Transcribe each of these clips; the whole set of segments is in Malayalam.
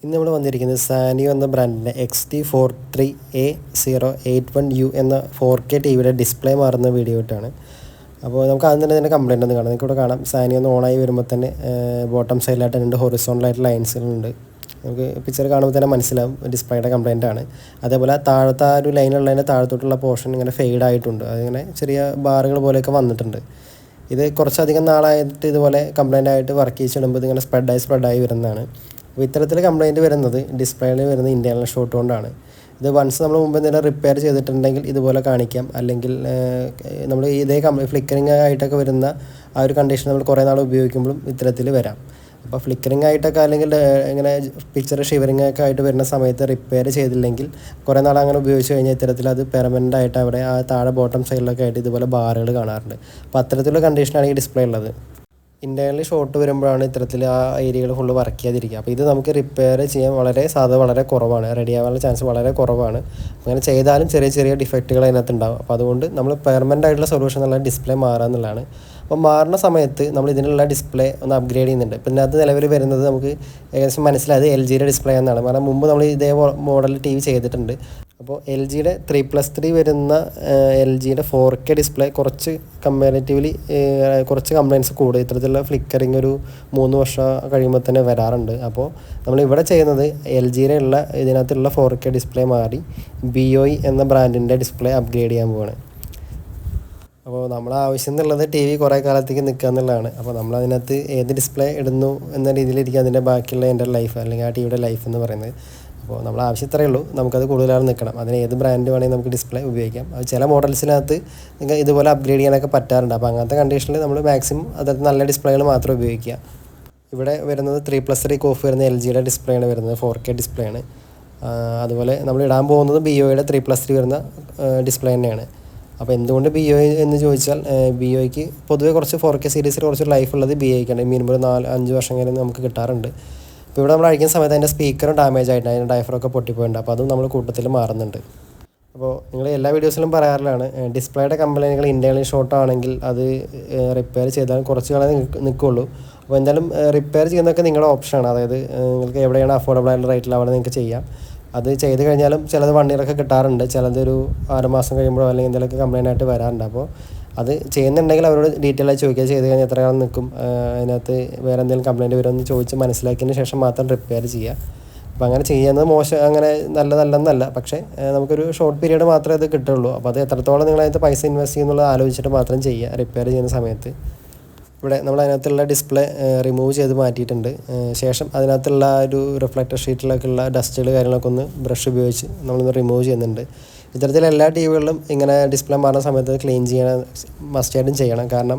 ഇന്ന് നമ്മൾ വന്നിരിക്കുന്നത് സാനിയോ എന്ന ബ്രാൻഡിൻ്റെ XT43A081U എന്ന 4K ടി വിയുടെ ഡിസ്പ്ലേ മാറുന്ന വീഡിയോ ഇട്ടാണ്. അപ്പോൾ നമുക്ക് ആദ്യം തന്നെ ഇതിൻ്റെ കംപ്ലയിൻ്റ് ഒന്ന് കാണാം. നിങ്ങൾക്കിവിടെ കാണാം സാനിയോ ഒന്ന് ഓണായി വരുമ്പോൾ തന്നെ ബോട്ടം സൈഡിലായിട്ട് 2 ഹൊറിസോണ്ടലായിട്ട് ലൈൻസുകളുണ്ട്. നമുക്ക് പിക്ചർ കാണുമ്പോൾ തന്നെ മനസ്സിലാവും ഡിസ്പ്ലേയുടെ കംപ്ലയിൻ്റ് ആണ്. അതേപോലെ താഴത്തെ ആ ഒരു ലൈനുള്ളതിൻ്റെ താഴത്തോട്ടുള്ള പോർഷൻ ഇങ്ങനെ ഫെയ്ഡ് ആയിട്ടുണ്ട്. അതിങ്ങനെ ചെറിയ ബാറുകൾ പോലെയൊക്കെ വന്നിട്ടുണ്ട്. ഇത് കുറച്ചധികം നാളായിട്ട് ഇതുപോലെ കംപ്ലയിൻ്റ് ആയിട്ട് വർക്ക് ചെയ്യിച്ചിടുമ്പോൾ ഇതിങ്ങനെ സ്പ്രെഡായി വരുന്നതാണ്. അപ്പോൾ ഇത്തരത്തിൽ കംപ്ലയിൻറ്റ് വരുന്നത് ഡിസ്പ്ലേയിൽ വരുന്ന ഇൻറ്റേർണൽ ഷോട്ട് കൊണ്ടാണ്. ഇത് വൺസ് നമ്മൾ മുമ്പ് എന്തെങ്കിലും റിപ്പയർ ചെയ്തിട്ടുണ്ടെങ്കിൽ ഇതുപോലെ കാണിക്കാം. അല്ലെങ്കിൽ നമ്മൾ ഇതേ ഫ്ലിക്കറിങ് ആയിട്ടൊക്കെ വരുന്ന ആ ഒരു കണ്ടീഷൻ നമ്മൾ കുറേ നാൾ ഉപയോഗിക്കുമ്പോഴും ഇത്തരത്തിൽ വരാം. അപ്പോൾ ഫ്ലിക്കറിങ് ആയിട്ടൊക്കെ അല്ലെങ്കിൽ ഇങ്ങനെ പിക്ചർ ഷിവറിങ് ഒക്കെ ആയിട്ട് വരുന്ന സമയത്ത് റിപ്പയർ ചെയ്തില്ലെങ്കിൽ കുറേ നാൾ അങ്ങനെ ഉപയോഗിച്ച് കഴിഞ്ഞാൽ ഇത്തരത്തിൽ അത് പെർമനൻ്റ് ആയിട്ട് അവിടെ ആ താഴെ ബോട്ടം സൈഡിലൊക്കെ ആയിട്ട് ഇതുപോലെ ബാറുകൾ കാണാറുണ്ട്. അപ്പോൾ അത്തരത്തിലുള്ള കണ്ടീഷനാണ് ഈ ഡിസ്പ്ലേ ഉള്ളത്. ഇൻറ്റേർണലി ഷോട്ട് വരുമ്പോഴാണ് ഇത്തരത്തിൽ ആ ഏരിയകൾ ഫുള്ള് വർക്ക് ചെയ്യാതിരിക്കുക. അപ്പോൾ ഇത് നമുക്ക് റിപ്പയർ ചെയ്യാൻ വളരെ കുറവാണ്, റെഡി ആവാനുള്ള ചാൻസ് വളരെ കുറവാണ്. അങ്ങനെ ചെയ്താലും ചെറിയ ഡിഫക്റ്റുകൾ അതിനകത്ത് ഉണ്ടാവും. അപ്പോൾ അതുകൊണ്ട് നമ്മൾ പെർമനൻ്റ് ആയിട്ടുള്ള സൊല്യൂഷൻ എന്നുള്ള ഡിസ്പ്ലേ മാറുക എന്നുള്ളതാണ്. അപ്പോൾ മാറുന്ന സമയത്ത് നമ്മൾ ഇതിനുള്ള ഡിസ്പ്ലേ ഒന്ന് അപ്ഗ്രേഡ് ചെയ്യുന്നുണ്ട്. ഇപ്പോൾ ഇതിനകത്ത് നിലവിൽ വരുന്നത് നമുക്ക് ഏകദേശം മനസ്സിലായത് LGയുടെ ഡിസ്പ്ലേ എന്നാണ്. കാരണം മുമ്പ് നമ്മൾ ഇതേ മോഡൽ ടി വി ചെയ്തിട്ടുണ്ട്. അപ്പോൾ LGയുടെ 3+3 വരുന്ന LGയുടെ 4K ഡിസ്പ്ലേ കുറച്ച് കമ്പാരിറ്റീവ്ലി കുറച്ച് കംപ്ലയിൻറ്റ്സ് കൂടും. ഇത്തരത്തിലുള്ള ഫ്ലിക്കറിങ് ഒരു 3 വർഷം കഴിയുമ്പോൾ തന്നെ വരാറുണ്ട്. അപ്പോൾ നമ്മളിവിടെ ചെയ്യുന്നത് LGയുടെ ഉള്ള ഇതിനകത്തുള്ള 4K ഡിസ്പ്ലേ മാറി BOE എന്ന ബ്രാൻഡിൻ്റെ ഡിസ്പ്ലേ അപ്ഗ്രേഡ് ചെയ്യാൻ പോവുകയാണ്. അപ്പോൾ നമ്മളെ ആവശ്യം എന്നുള്ളത് ടി വി കുറേ കാലത്തേക്ക് നിൽക്കുക എന്നുള്ളതാണ്. അപ്പോൾ നമ്മളതിനകത്ത് ഏത് ഡിസ്പ്ലേ ഇടുന്നു എന്ന രീതിയിലിരിക്കും അതിൻ്റെ ബാക്കിയുള്ള എൻ്റെ ലൈഫ് അല്ലെങ്കിൽ ആ ടി വിയുടെ ലൈഫ് എന്ന് പറയുന്നത്. അപ്പോൾ നമ്മൾ ആവശ്യം ഇത്രയേ ഉള്ളൂ, നമുക്കത് കൂടുതലാണ് നിൽക്കണം. അതിന് ഏത് ബ്രാൻഡ് വേണമെങ്കിൽ നമുക്ക് ഡിസ്പ്ലേ ഉപയോഗിക്കാം. അത് ചില മോഡൽസിനകത്ത് നിങ്ങൾക്ക് ഇതുപോലെ അപ്ഗ്രേഡ് ചെയ്യാനൊക്കെ പറ്റാറുണ്ട്. അപ്പോൾ അങ്ങനത്തെ കണ്ടീഷനിൽ നമ്മൾ മാക്സിമം അതായത് നല്ല ഡിസ്പ്ലേകൾ മാത്രം ഉപയോഗിക്കുക. ഇവിടെ വരുന്നത് 3+3 കോഫ് വരുന്ന LGയുടെ ഡിസ്പ്ലേ ആണ് വരുന്നത്, 4K ഡിസ്പ്ലേ ആണ്. അതുപോലെ നമ്മൾ ഇടാൻ പോകുന്നത് BOEയുടെ 3+3 വരുന്ന ഡിസ്പ്ലേ തന്നെയാണ്. അപ്പോൾ എന്തുകൊണ്ട് BOE എന്ന് ചോദിച്ചാൽ BOEക്ക് പൊതുവേ കുറച്ച് 4K സീരീസിൽ കുറച്ച് ലൈഫ് ഉള്ളത് BOEക്കാണ്. മിനിമം ഒരു 4-5 വർഷം കഴിഞ്ഞ് നമുക്ക് കിട്ടാറുണ്ട്. അപ്പോൾ ഇവിടെ നമ്മൾ അഴിക്കുന്ന സമയത്ത് അതിൻ്റെ സ്പീക്കറും ഡാമേജ് ആയിട്ടുണ്ട്, അതിൻ്റെ ഡയഫ്രമൊക്കെ പൊട്ടിപ്പോയിട്ടുണ്ട്. അപ്പോൾ അതും നമ്മൾ കൂട്ടത്തിൽ മാറുന്നുണ്ട്. അപ്പോൾ നിങ്ങൾ എല്ലാ വീഡിയോസിലും പറയാറുള്ളതാണ് ഡിസ്പ്ലേയുടെ കംപ്ലയിൻറ്റുകൾ ഇൻറ്റേർണൽ ഷോർട്ട് ആണെങ്കിൽ അത് റിപ്പയർ ചെയ്താലും കുറച്ച് കാലം നിൽക്കുള്ളൂ. അപ്പോൾ എന്തായാലും റിപ്പയർ ചെയ്യുന്നതൊക്കെ നിങ്ങളുടെ ഓപ്ഷനാണ്. അതായത് നിങ്ങൾക്ക് എവിടെയാണ് അഫോർഡബിൾ ആയിട്ടുള്ള റേറ്റിൽ അവിടെ നിങ്ങൾക്ക് ചെയ്യാം. അത് ചെയ്ത് കഴിഞ്ഞാലും ചിലത് 1 ഇയറൊക്കെ കിട്ടാറുണ്ട്, ചിലത് ഒരു 6 മാസം കഴിയുമ്പോഴോ അല്ലെങ്കിൽ എന്തെങ്കിലുമൊക്കെ കംപ്ലയിൻ്റ് ആയിട്ട് വരാറുണ്ട്. അപ്പോൾ അത് ചെയ്യുന്നുണ്ടെങ്കിൽ അവരോട് ഡീറ്റെയിൽ ആയി ചോദിക്കുക, ചെയ്ത് കഴിഞ്ഞാൽ എത്ര കാലം നിൽക്കും, അതിനകത്ത് വേറെ എന്തെങ്കിലും കംപ്ലയിൻറ്റ് വരുമെന്ന് ചോദിച്ച് മനസ്സിലാക്കിയതിന് ശേഷം മാത്രം റിപ്പയർ ചെയ്യുക. അപ്പോൾ അങ്ങനെ ചെയ്യുന്നത് അങ്ങനെ നല്ലതല്ലെന്നല്ല, പക്ഷേ നമുക്കൊരു ഷോർട്ട് പീരീഡ് മാത്രമേ അത് കിട്ടുള്ളൂ. അപ്പോൾ അത് എത്രത്തോളം നിങ്ങളതിനകത്ത് പൈസ ഇൻവെസ്റ്റ് ചെയ്യുന്നുള്ളത് ആലോചിച്ചിട്ട് മാത്രം ചെയ്യുക റിപ്പയർ ചെയ്യുന്ന സമയത്ത്. ഇവിടെ നമ്മൾ അതിനകത്തുള്ള ഡിസ്പ്ലേ റിമൂവ് ചെയ്ത് മാറ്റിയിട്ടുണ്ട്. ശേഷം അതിനകത്തുള്ള ഒരു റിഫ്ലക്ടർ ഷീറ്റിലൊക്കെ ഉള്ള ഡസ്റ്റുകൾ കാര്യങ്ങളൊക്കെ ഒന്ന് ബ്രഷ് ഉപയോഗിച്ച് നമ്മളൊന്ന് റിമൂവ് ചെയ്യുന്നുണ്ട്. ഇത്തരത്തിൽ എല്ലാ ടി വികളിലും ഇങ്ങനെ ഡിസ്പ്ലേ മാറുന്ന സമയത്ത് ക്ലീൻ ചെയ്യണം, മസ്റ്റായിട്ടും ചെയ്യണം. കാരണം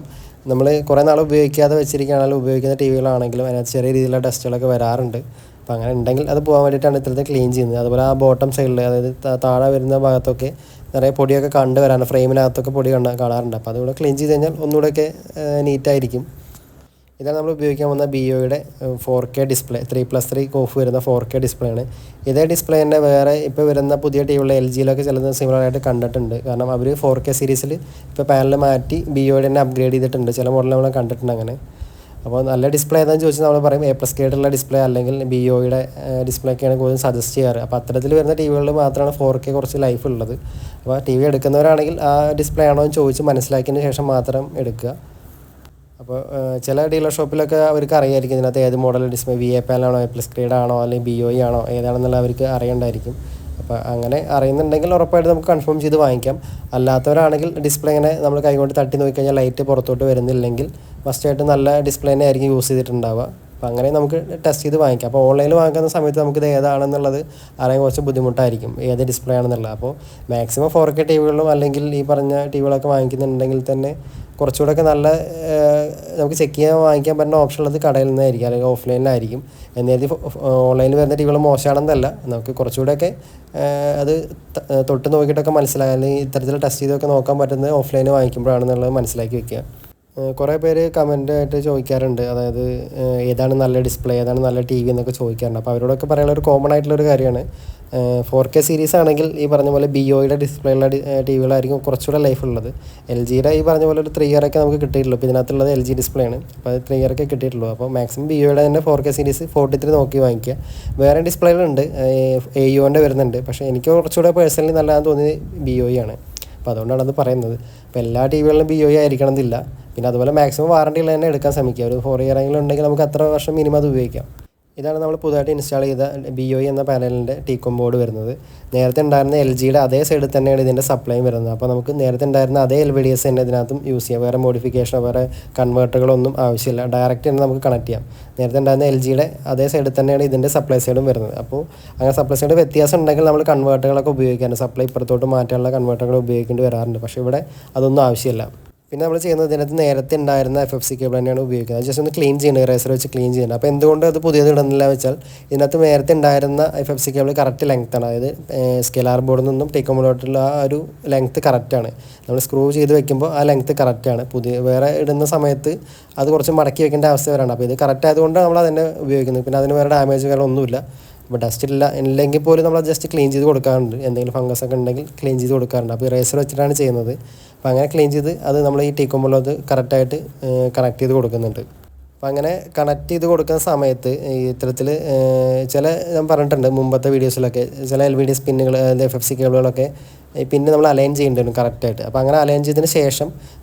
നമ്മൾ കുറേ നാൾ ഉപയോഗിക്കാതെ വെച്ചിരിക്കുകയാണെങ്കിലും ഉപയോഗിക്കുന്ന ടി വികളാണെങ്കിലും അതിനകത്ത് ചെറിയ രീതിയിലുള്ള ഡസ്റ്റുകളൊക്കെ വരാറുണ്ട്. അപ്പോൾ അങ്ങനെ ഉണ്ടെങ്കിൽ അത് പോകാൻ വേണ്ടിയിട്ടാണ് ഇത്തരത്തിൽ ക്ലീൻ ചെയ്യുന്നത്. അതുപോലെ ആ ബോട്ടം സൈഡിൽ അതായത് താഴെ വരുന്ന ഭാഗത്തൊക്കെ നിറയെ പൊടിയൊക്കെ വരാറുണ്ട്, ഫ്രെയിമിനകത്തൊക്കെ പൊടി കാണാറുണ്ട്. അപ്പോൾ അതുകൂടെ ക്ലീൻ ചെയ്ത് കഴിഞ്ഞാൽ ഒന്നുകൂടെയൊക്കെ നീറ്റായിരിക്കും. ഇതാണ് നമ്മൾ ഉപയോഗിക്കാൻ വന്ന BOEയുടെ 4K ഡിസ്പ്ലേ, 3+3 കോഫ് വരുന്ന 4K ഡിസ്പ്ലേ ആണ്. ഇതേ ഡിസ്പ്ലേ തന്നെ വേറെ ഇപ്പോൾ വരുന്ന പുതിയ ടിവിയുള്ള LGയിലൊക്കെ ചിലത് സിമിലറായിട്ട് കണ്ടിട്ടുണ്ട്. കാരണം അവർ 4K സീരീസിൽ ഇപ്പോൾ പാനൽ മാറ്റി BOEയുടെ തന്നെ അപ്ഗ്രേഡ് ചെയ്തിട്ടുണ്ട്. ചില മോഡൽ നമ്മൾ കണ്ടിട്ടുണ്ട് അങ്ങനെ. അപ്പോൾ നല്ല ഡിസ്പ്ലേ ഏതാണെന്ന് ചോദിച്ചാൽ നമ്മൾ പറയും A+ ഗ്രേഡുള്ള ഡിസ്പ്ലേ അല്ലെങ്കിൽ BOEയുടെ ഡിസ്പ്ലേ ഒക്കെയാണ് കൂടുതൽ സജസ്റ്റ് ചെയ്യാറ്. അപ്പോൾ അത്തരത്തിൽ വരുന്ന ടി വികളിൽ മാത്രമാണ് 4K കുറച്ച് ലൈഫ് ഉള്ളത്. അപ്പോൾ ടി വി എടുക്കുന്നവരാണെങ്കിൽ ആ ഡിസ്പ്ലേ ആണോ എന്ന് ചോദിച്ച് മനസ്സിലാക്കിയതിന് ശേഷം മാത്രം എടുക്കുക. അപ്പോൾ ചില ഡീലർ ഷോപ്പിലൊക്കെ അവർക്ക് അറിയായിരിക്കും ഇതിനകത്ത് ഏത് model display VA പാനലാണോ A+ grade ആണോ അല്ലെങ്കിൽ BOE ആണോ ഏതാണെന്നുള്ള അവർക്ക് അറിയേണ്ടായിരിക്കും. അപ്പോൾ അങ്ങനെ അറിയുന്നുണ്ടെങ്കിൽ ഉറപ്പായിട്ട് നമുക്ക് കൺഫേം ചെയ്ത് വാങ്ങിക്കാം. അല്ലാത്തവരാണെങ്കിൽ ഡിസ്പ്ലേ ഇങ്ങനെ നമ്മൾ കൈകൊണ്ട് തട്ടി നോക്കിക്കഴിഞ്ഞാൽ ലൈറ്റ് പുറത്തോട്ട് വരുന്നില്ലെങ്കിൽ മസ്റ്റായിട്ട് നല്ല ഡിസ്പ്ലേ തന്നെ ആയിരിക്കും യൂസ് ചെയ്തിട്ടുണ്ടാവുക. അപ്പോൾ അങ്ങനെ നമുക്ക് ടെസ്റ്റ് ചെയ്ത് വാങ്ങിക്കാം. അപ്പോൾ ഓൺലൈനിൽ വാങ്ങിക്കുന്ന സമയത്ത് നമുക്കിത് ഏതാണെന്നുള്ളത് അറിയാൻ കുറച്ച് ബുദ്ധിമുട്ടായിരിക്കും, ഏത് ഡിസ്പ്ലേ ആണെന്നുള്ളത്. അപ്പോൾ മാക്സിമം 4K ടി വികളിലും അല്ലെങ്കിൽ ഈ പറഞ്ഞ ടി വികളൊക്കെ വാങ്ങിക്കുന്നുണ്ടെങ്കിൽ തന്നെ കുറച്ചുകൂടെയൊക്കെ നല്ല നമുക്ക് ചെക്ക് ചെയ്യാൻ വാങ്ങിക്കാൻ പറ്റുന്ന ഓപ്ഷൻ ഉള്ളത് കടയിൽ നിന്നായിരിക്കും അല്ലെങ്കിൽ ഓഫ്ലൈനിലായിരിക്കും. എന്നേത് ഓൺലൈനിൽ വരുന്ന ടി വികൾ മോശമാണെന്നല്ല, നമുക്ക് കുറച്ചുകൂടെയൊക്കെ അത് തൊട്ട് നോക്കിയിട്ടൊക്കെ മനസ്സിലാക്കുക അല്ലെങ്കിൽ ഇത്തരത്തിൽ ടെസ്റ്റ് ചെയ്തൊക്കെ നോക്കാൻ പറ്റുന്നത് ഓഫ്ലൈനിൽ വാങ്ങിക്കുമ്പോഴാണെന്നുള്ളത് മനസ്സിലാക്കി വെക്കുക. കുറേ പേര് കമൻ്റായിട്ട് ചോദിക്കാറുണ്ട്, അതായത് ഏതാണ് നല്ല ഡിസ്പ്ലേ, ഏതാണ് നല്ല ടി വി എന്നൊക്കെ ചോദിക്കാറുണ്ട്. അപ്പോൾ അവരോടൊക്കെ പറയാനുള്ള ഒരു കോമൺ ആയിട്ടുള്ളൊരു കാര്യമാണ്, 4K സീരീസ് ആണെങ്കിൽ ഈ പറഞ്ഞ പോലെ BOയുടെ ഡിസ്പ്ലേ ഉള്ള ടി വികളായിരിക്കും കുറച്ചുകൂടെ ലൈഫ് ഉള്ളത്. LGയുടെ ഈ പറഞ്ഞ പോലെ ഒരു 3 ഇയർ ഒക്കെ നമുക്ക് കിട്ടിയിട്ടുള്ളൂ. ഇപ്പോൾ ഇതിനകത്തുള്ളത് LG ഡിസ്പ്ലേ ആണ്, അപ്പോൾ അത് 3 ഇയർ ഒക്കെ കിട്ടിയിട്ടുള്ളൂ. അപ്പോൾ മാക്സിമം BOയുടെ തന്നെ 4K സീരീസ് 43 നോക്കി വാങ്ങിക്കുക. വേറെ ഡിസ്പ്ലേകളുണ്ട്, AUൻ്റെ വരുന്നുണ്ട്, പക്ഷേ എനിക്ക് കുറച്ചുകൂടെ പേഴ്സണലി നല്ലതാണെന്ന് തോന്നിയത് BOE ആണ്. അപ്പോൾ അതുകൊണ്ടാണ് അത് പറയുന്നത്. അപ്പോൾ എല്ലാ ടി വികളിലും BOE ആയിരിക്കണം എന്നില്ല. പിന്നെ അതുപോലെ മാക്സിമം വാറണ്ടി ഉള്ള തന്നെ എടുക്കാൻ ശ്രമിക്കുക. ഒരു 4 ഇയർ എങ്കിലും ഉണ്ടെങ്കിൽ നമുക്ക് അത്ര വർഷം മിനിമം അത് ഉപയോഗിക്കാം. ഇതാണ് നമ്മൾ പുതുതായിട്ട് ഇൻസ്റ്റാൾ ചെയ്ത BOE എന്ന പാനലിൻ്റെ ടീകോം ബോർഡ് വരുന്നത്. നേരത്തെ ഉണ്ടായിരുന്ന LGയുടെ അതേ സൈഡിൽ തന്നെയാണ് ഇതിൻ്റെ സപ്ലൈയും വരുന്നത്. അപ്പോൾ നമുക്ക് നേരത്തെ ഉണ്ടായിരുന്ന അതേ LVDS തന്നെ ഇതിനകത്തും യൂസ് ചെയ്യാം. വേറെ മോഡിഫിക്കേഷനോ വേറെ കൺവേർട്ടറുകളൊന്നും ആവശ്യമില്ല, ഡയറക്റ്റ് തന്നെ നമുക്ക് കണക്ട് ചെയ്യാം. നേരത്തെ ഉണ്ടായിരുന്ന LGയുടെ അതേ സൈഡിൽ തന്നെയാണ് ഇതിൻ്റെ സപ്ലൈ സൈഡും വരുന്നത്. അപ്പോൾ അങ്ങനെ സപ്ലൈ സൈഡ് വ്യത്യാസം ഉണ്ടെങ്കിൽ നമ്മൾ കൺവേർട്ടറുകളൊക്കെ ഉപയോഗിക്കാറുണ്ട്, സപ്ലൈ ഇപ്പുറത്തോട്ട് മാറ്റാനുള്ള കൺവേർട്ടറുകൾ ഉപയോഗിക്കേണ്ടി വരാറുണ്ട്. പക്ഷേ ഇവിടെ അതൊന്നും ആവശ്യമില്ല. പിന്നെ നമ്മൾ ചെയ്യുന്നത് ഇതിനകത്ത് നേരത്തെ ഉണ്ടായിരുന്ന FFC കേബിൾ തന്നെയാണ് ഉപയോഗിക്കുന്നത്. ജസ്റ്റ് ഒന്ന് ക്ലീൻ ചെയ്യണം, ഇറേസർ വെച്ച് ക്ലീൻ ചെയ്യണം. അപ്പോൾ എന്തുകൊണ്ട് അത് പുതിയത് ഇടുന്നില്ല വെച്ചാൽ ഇതിനകത്ത് നേരത്തെ ഉണ്ടായിരുന്ന FFC കേബിൾ കറക്റ്റ് ലെങ്ത്താണ്, അതായത് സ്കെലാർ ബോർഡിൽ നിന്നും ടീകോം ബോർഡിലുള്ള ആ ഒരു ലെങ്ത്ത് കറക്റ്റാണ്. നമ്മൾ സ്ക്രൂ ചെയ്ത് വെക്കുമ്പോൾ ആ ലെങ്ത്ത് കറക്റ്റാണ്. വേറെ ഇടുന്ന സമയത്ത് അത് കുറച്ച് മടക്കി വെക്കേണ്ട അവസ്ഥ വരാണ്. അപ്പോൾ ഇത് കറക്റ്റ് ആയതുകൊണ്ട് നമ്മൾ അതന്നെ ഉപയോഗിക്കുന്നത്. പിന്നെ അതിന് വേറെ ഡാമേജ് കാര്യമൊന്നുമില്ല. ഇപ്പോൾ ഡസ്റ്റ് ഇല്ലെങ്കിൽ പോലും നമ്മൾ ജസ്റ്റ് ക്ലീൻ ചെയ്ത് കൊടുക്കാറുണ്ട്, എന്തെങ്കിലും ഫംഗസ് ഒക്കെ ഉണ്ടെങ്കിൽ ക്ലീൻ ചെയ്ത് കൊടുക്കാറുണ്ട്. അപ്പോൾ ഇറേസർ വെച്ചിട്ടാണ് ചെയ്യുന്നത്. അപ്പോൾ അങ്ങനെ ക്ലീൻ ചെയ്ത് അത് നമ്മൾ ഈ ടീകോം ബോർഡിൽ കറക്റ്റായിട്ട് കണക്ട് ചെയ്ത് കൊടുക്കുന്നുണ്ട്. അപ്പോൾ അങ്ങനെ കണക്ട് ചെയ്ത് കൊടുക്കുന്ന സമയത്ത് ഈ ഇത്തരത്തിൽ ചില ഞാൻ പറഞ്ഞിട്ടുണ്ട് മുമ്പത്തെ വീഡിയോസിലൊക്കെ, ചില LVDS പിന്നുകൾ, FFC കേബിളുകളൊക്കെ പിന്നെ നമ്മൾ അലൈൻ ചെയ്യേണ്ടി കറക്റ്റായിട്ട്. അപ്പോൾ അങ്ങനെ അലൈൻ ചെയ്തതിന് ശേഷം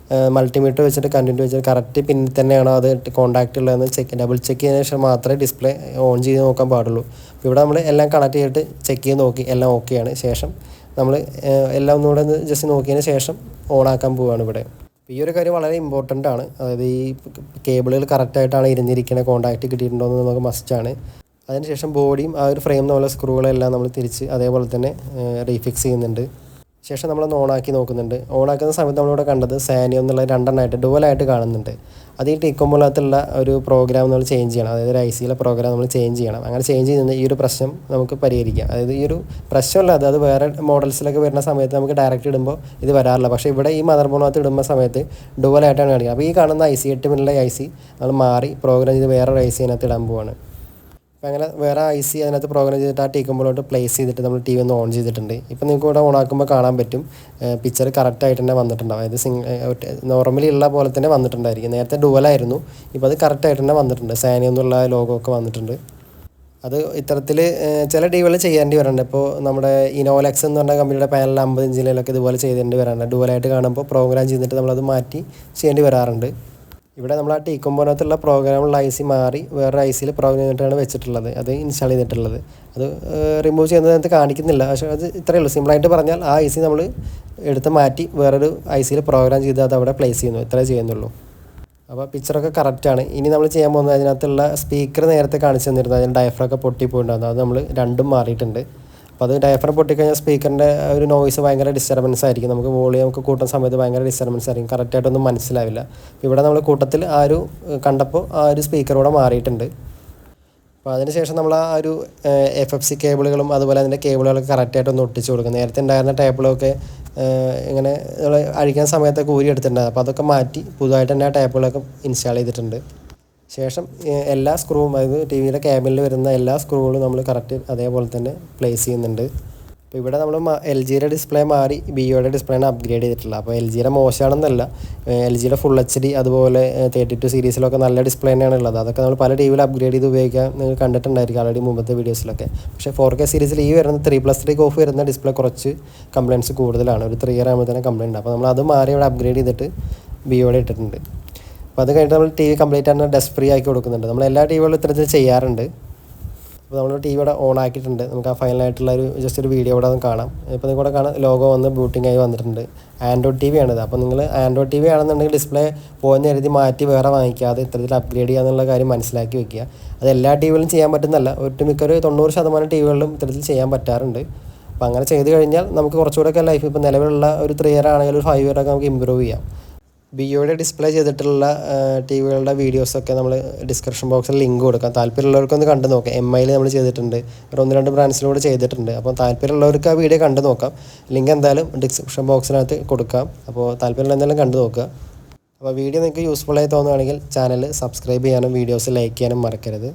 മൾട്ടിമീറ്റർ വെച്ചിട്ട് കണ്ടിന്യൂ വെച്ചിട്ട് കറക്റ്റ് പിന്നിൽ തന്നെയാണോ അത് കോൺടാക്റ്റ് ഉള്ളതെന്ന് ഡബിൾ ചെക്ക് ചെയ്തതിന് ശേഷം മാത്രമേ ഡിസ്പ്ലേ ഓൺ ചെയ്ത് നോക്കാൻ പാടുള്ളൂ. അപ്പോൾ ഇവിടെ നമ്മൾ എല്ലാം കണക്ട് ചെയ്തിട്ട് ചെക്ക് ചെയ്ത് നോക്കി, എല്ലാം ഓക്കെയാണ്. ശേഷം നമ്മൾ എല്ലാം ഒന്നുകൂടെ ഒന്ന് ജസ്റ്റ് നോക്കിയതിന് ശേഷം ഓണാക്കാൻ പോവുകയാണ് ഇവിടെ. ഈ ഒരു കാര്യം വളരെ ഇമ്പോർട്ടൻ്റ് ആണ്, അതായത് ഈ കേബിളുകൾ കറക്റ്റായിട്ടാണ് ഇരുന്നിരിക്കുന്നത്, കോൺടാക്റ്റ് കിട്ടിയിട്ടുണ്ടോ എന്ന് നമുക്ക് മസ്റ്റാണ്. അതിനുശേഷം ബോഡിയും ആ ഒരു ഫ്രെയിം എന്നുള്ള സ്ക്രൂകളെല്ലാം നമ്മൾ തിരിച്ച് അതേപോലെ തന്നെ റീഫിക്സ് ചെയ്യുന്നുണ്ട്. ശേഷം നമ്മളൊന്ന് ഓണാക്കി നോക്കുന്നുണ്ട്. ഓണാക്കുന്ന സമയത്ത് നമ്മളിവിടെ കണ്ടത് സാനിയോ എന്നുള്ള രണ്ടെണ്ണമായിട്ട് ഡുവലായിട്ട് കാണുന്നുണ്ട്. അത് ഈ ടീകോം ബോർഡിനകത്തുള്ള ഒരു പ്രോഗ്രാം നമ്മൾ ചേഞ്ച് ചെയ്യണം, അതായത് ഒരു ICയിലെ പ്രോഗ്രാം നമ്മൾ ചേഞ്ച് ചെയ്യണം. അങ്ങനെ ചേഞ്ച് ചെയ്യുന്നത് ഈ ഒരു പ്രശ്നം നമുക്ക് പരിഹരിക്കാം. അതായത് ഈ ഒരു പ്രശ്നമല്ല, അത് വേറെ മോഡൽസിലൊക്കെ വരുന്ന സമയത്ത് നമുക്ക് ഡയറക്റ്റ് ഇടുമ്പോൾ ഇത് വരാറില്ല. പക്ഷേ ഇവിടെ ഈ മദർ ബോർഡിനകത്ത് ഇടുന്ന സമയത്ത് ഡുവലായിട്ടാണ് കാണിക്കുക. അപ്പോൾ ഈ കാണുന്ന IC 8 പിന്നിലെ IC നമ്മൾ മാറി പ്രോഗ്രാം ചെയ്ത് വേറൊരു IC അതിനകത്ത് ഇടാൻ പോവാണ്. അപ്പോൾ അങ്ങനെ വേറെ IC അതിനകത്ത് പ്രോഗ്രാം ചെയ്തിട്ട് ആ ടീകോം ബോർഡിലോട്ട് പ്ലേസ് ചെയ്തിട്ട് നമ്മൾ TV ഒന്ന് ഓൺ ചെയ്തിട്ടുണ്ട്. ഇപ്പോൾ നിങ്ങൾക്ക് ഇവിടെ ഓൺ ആക്കുമ്പോൾ കാണാൻ പറ്റും, പിക്ചർ കറക്റ്റായിട്ട് തന്നെ വന്നിട്ടുണ്ടാവും. അതായത് നോർമലി ഉള്ള പോലെ തന്നെ വന്നിട്ടുണ്ടായിരിക്കും. നേരത്തെ ഡുവലായിരുന്നു, ഇപ്പോൾ അത് കറക്റ്റായിട്ട് തന്നെ വന്നിട്ടുണ്ട്. സാനിയോ എന്നുള്ള ലോഗോ ഒക്കെ വന്നിട്ടുണ്ട്. അത് ഇത്തരത്തിൽ ചില ടിവികൾ ചെയ്യേണ്ടി വരാറുണ്ട്. ഇപ്പോൾ നമ്മുടെ ഇനോലെക്സ് എന്ന് പറഞ്ഞ കമ്പനിയുടെ പാനൽ 50 ഇഞ്ചിലൊക്കെ ഇതുപോലെ ചെയ്തേണ്ടി വരാറുണ്ട്. ഡുവലായിട്ട് കാണുമ്പോൾ പ്രോഗ്രാം ചെയ്തിട്ട് നമ്മളത് മാറ്റി ചെയ്യേണ്ടി വരാറുണ്ട്. ഇവിടെ നമ്മൾ ആ ടീകോം ബോർഡിനകത്തുള്ള പ്രോഗ്രാമുള്ള IC മാറി വേറെ ICയിൽ പ്രോഗ്രാം ചെയ്തിട്ടാണ് വെച്ചിട്ടുള്ളത്, അത് ഇൻസ്റ്റാൾ ചെയ്തിട്ടുള്ളത്. അത് റിമൂവ് ചെയ്യുന്നതിനകത്ത് കാണിക്കുന്നില്ല, പക്ഷേ അത് ഇത്രയേ ഉള്ളൂ. സിമ്പിളായിട്ട് പറഞ്ഞാൽ ആ IC നമ്മൾ എടുത്ത് മാറ്റി വേറൊരു ICയിൽ പ്രോഗ്രാം ചെയ്ത് അത് അവിടെ പ്ലേസ് ചെയ്യുന്നു, ഇത്രേ ചെയ്യുന്നുള്ളൂ. അപ്പോൾ പിക്ചറൊക്കെ കറക്റ്റാണ്. ഇനി നമ്മൾ ചെയ്യാൻ പോകുന്നത് അതിനകത്തുള്ള സ്പീക്കർ നേരത്തെ കാണിച്ചു തന്നിരുന്നു, അതിന് ഡയഫ്രമൊക്കെ പൊട്ടിപ്പോയിട്ടുണ്ടായിരുന്നു. അത് നമ്മൾ രണ്ടും മാറിയിട്ടുണ്ട്. അപ്പോൾ അത് ഡയഫ്രം പൊട്ടിക്കഴിഞ്ഞാൽ സ്പീക്കറിൻ്റെ ഒരു നോയ്സ് ഭയങ്കര ഡിസ്റ്റർബൻസ് ആയിരിക്കും. നമുക്ക് വോളിയം ഒക്കെ കൂട്ടുന്ന സമയത്ത് ഭയങ്കര ഡിസ്റ്റർബൻസ് ആയിരിക്കും, കറക്റ്റായിട്ടൊന്നും മനസ്സിലാവില്ല. അപ്പോൾ ഇവിടെ നമ്മൾ കൂട്ടത്തിൽ ആ ഒരു കണ്ടപ്പോൾ ആ ഒരു സ്പീക്കറൂടെ മാറിയിട്ടുണ്ട്. അപ്പോൾ അതിനുശേഷം നമ്മൾ ആ ഒരു FFC കേബിളുകളും അതുപോലെ അതിൻ്റെ കേബിളുകളൊക്കെ കറക്റ്റായിട്ടൊന്ന് ഒട്ടിച്ച് കൊടുക്കും. നേരത്തെ ഉണ്ടായിരുന്ന ടേബിളൊക്കെ ഇങ്ങനെ നമ്മൾ അഴിക്കുന്ന സമയത്തൊക്കെ ഊരി എടുത്തിട്ടുണ്ടായിരുന്നു. അപ്പോൾ അതൊക്കെ മാറ്റി പുതുതായിട്ട് തന്നെ ആ ടേബിളൊക്കെ ഇൻസ്റ്റാൾ ചെയ്തിട്ടുണ്ട്. ശേഷം എല്ലാ സ്ക്രൂവും, അതായത് TVയുടെ ക്യാബിനിൽ വരുന്ന എല്ലാ സ്ക്രൂകളും നമ്മൾ കറക്റ്റ് അതേപോലെ തന്നെ പ്ലേസ് ചെയ്യുന്നുണ്ട്. അപ്പോൾ ഇവിടെ നമ്മൾ LGയുടെ ഡിസ്പ്ലേ മാറി BOയുടെ ഡിസ്പ്ലേയാണ് അപ്ഗ്രേഡ് ചെയ്തിട്ടുള്ളത്. അപ്പോൾ LGയുടെ മോശമാണെന്നല്ല, LGയുടെ ഫുൾ HD അതുപോലെ 32 സീരീസിലൊക്കെ നല്ല ഡിസ്പ്ലേ തന്നെയാണ് ഉള്ളത്. അതൊക്കെ നമ്മൾ പല TVയിൽ അപ്ഗ്രേഡ് ചെയ്ത് ഉപയോഗിക്കാൻ നിങ്ങൾ കണ്ടിട്ടുണ്ടായിരിക്കും ഓൾറെഡി മുമ്പത്തെ വീഡിയോസിലൊക്കെ. പക്ഷേ 4K സീരീസിൽ ഈ വരുന്ന 3+3 ഓഫ് വരുന്ന ഡിസ്പ്ലേ കുറച്ച് കംപ്ലയിൻറ്റ്സ് കൂടുതലാണ്, ഒരു 3 ഇയർ ആകുമ്പോൾ തന്നെ കംപ്ലയിൻ്റ്. അപ്പോൾ നമ്മൾ അത് മാറി ഇവിടെ അപ്ഗ്രേഡ് ചെയ്തിട്ട് BOയുടെ ഇട്ടിട്ടുണ്ട്. അപ്പോൾ അത് കഴിഞ്ഞിട്ട് നമ്മൾ TV കംപ്ലീറ്റ് ആണ് ഡസ്റ്റ് ഫ്രീ ആക്കി കൊടുക്കുന്നുണ്ട്. നമ്മൾ എല്ലാ TVകളും ഇത്തരത്തിൽ ചെയ്യാറുണ്ട്. അപ്പോൾ നമ്മൾ TV ഇവിടെ ഓൺ ആക്കിയിട്ടുണ്ട്. നമുക്ക് ആ ഫൈനലായിട്ടുള്ള ജസ്റ്റ് ഒരു വീഡിയോ ഇവിടെ കാണാം. ഇപ്പോൾ നിങ്ങൾക്കൂടെ കാണാം, ലോഗോ വന്ന് ബൂട്ടിംഗ് ആയി വന്നിട്ടുണ്ട്. ആൻഡ്രോയിഡ് TV ആണിത്. അപ്പോൾ നിങ്ങൾ ആൻഡ്രോയിഡ് TV ആണെന്നുണ്ടെങ്കിൽ ഡിസ്പ്ലേ പോയെന്ന് എഴുതി മാറ്റി വേറെ വാങ്ങിക്കാതെ ഇത്തരത്തിൽ അപ്ഗ്രേഡ് ചെയ്യുക എന്നുള്ള കാര്യം മനസ്സിലാക്കി വെക്കുക. അത് എല്ലാ TVകളിലും ചെയ്യാൻ പറ്റുന്നല്ല, ഒട്ടുമിക്കൊരു 90% TVകളിലും ഇത്തരത്തിൽ ചെയ്യാൻ പറ്റാറുണ്ട്. അപ്പോൾ അങ്ങനെ ചെയ്ത് കഴിഞ്ഞാൽ നമുക്ക് കുറച്ചുകൂടെയൊക്കെ ലൈഫ്, ഇപ്പോൾ നിലവിലുള്ള ഒരു 3 ഇയർ ആണെങ്കിൽ ഒരു 5 ഇയർ ഒക്കെ നമുക്ക് ഇമ്പ്രൂവ് ചെയ്യാം. BOയുടെ ഡിസ്പ്ലേ ചെയ്തിട്ടുള്ള TVകളുടെ വീഡിയോസൊക്കെ നമ്മൾ ഡിസ്ക്രിപ്ഷൻ ബോക്സിൽ ലിങ്ക് കൊടുക്കാം. താല്പര്യമുള്ളവർക്കൊന്ന് കണ്ടു നോക്കാം. MIയിൽ നമ്മൾ ചെയ്തിട്ടുണ്ട്, ഒരു 1-2 ബ്രാൻഡ്സിലൂടെ ചെയ്തിട്ടുണ്ട്. അപ്പോൾ താല്പര്യമുള്ളവർക്ക് ആ വീഡിയോ കണ്ടു നോക്കാം. ലിങ്ക് എന്തായാലും ഡിസ്ക്രിപ്ഷൻ ബോക്സിനകത്ത് കൊടുക്കാം. അപ്പോൾ താല്പര്യമുള്ള എന്തായാലും കണ്ടു നോക്കുക. അപ്പോൾ വീഡിയോ നിങ്ങൾക്ക് യൂസ്ഫുള്ളായി തോന്നുകയാണെങ്കിൽ ചാനൽ സബ്സ്ക്രൈബ് ചെയ്യാനും വീഡിയോസ് ലൈക്ക് ചെയ്യാനും മറക്കരുത്.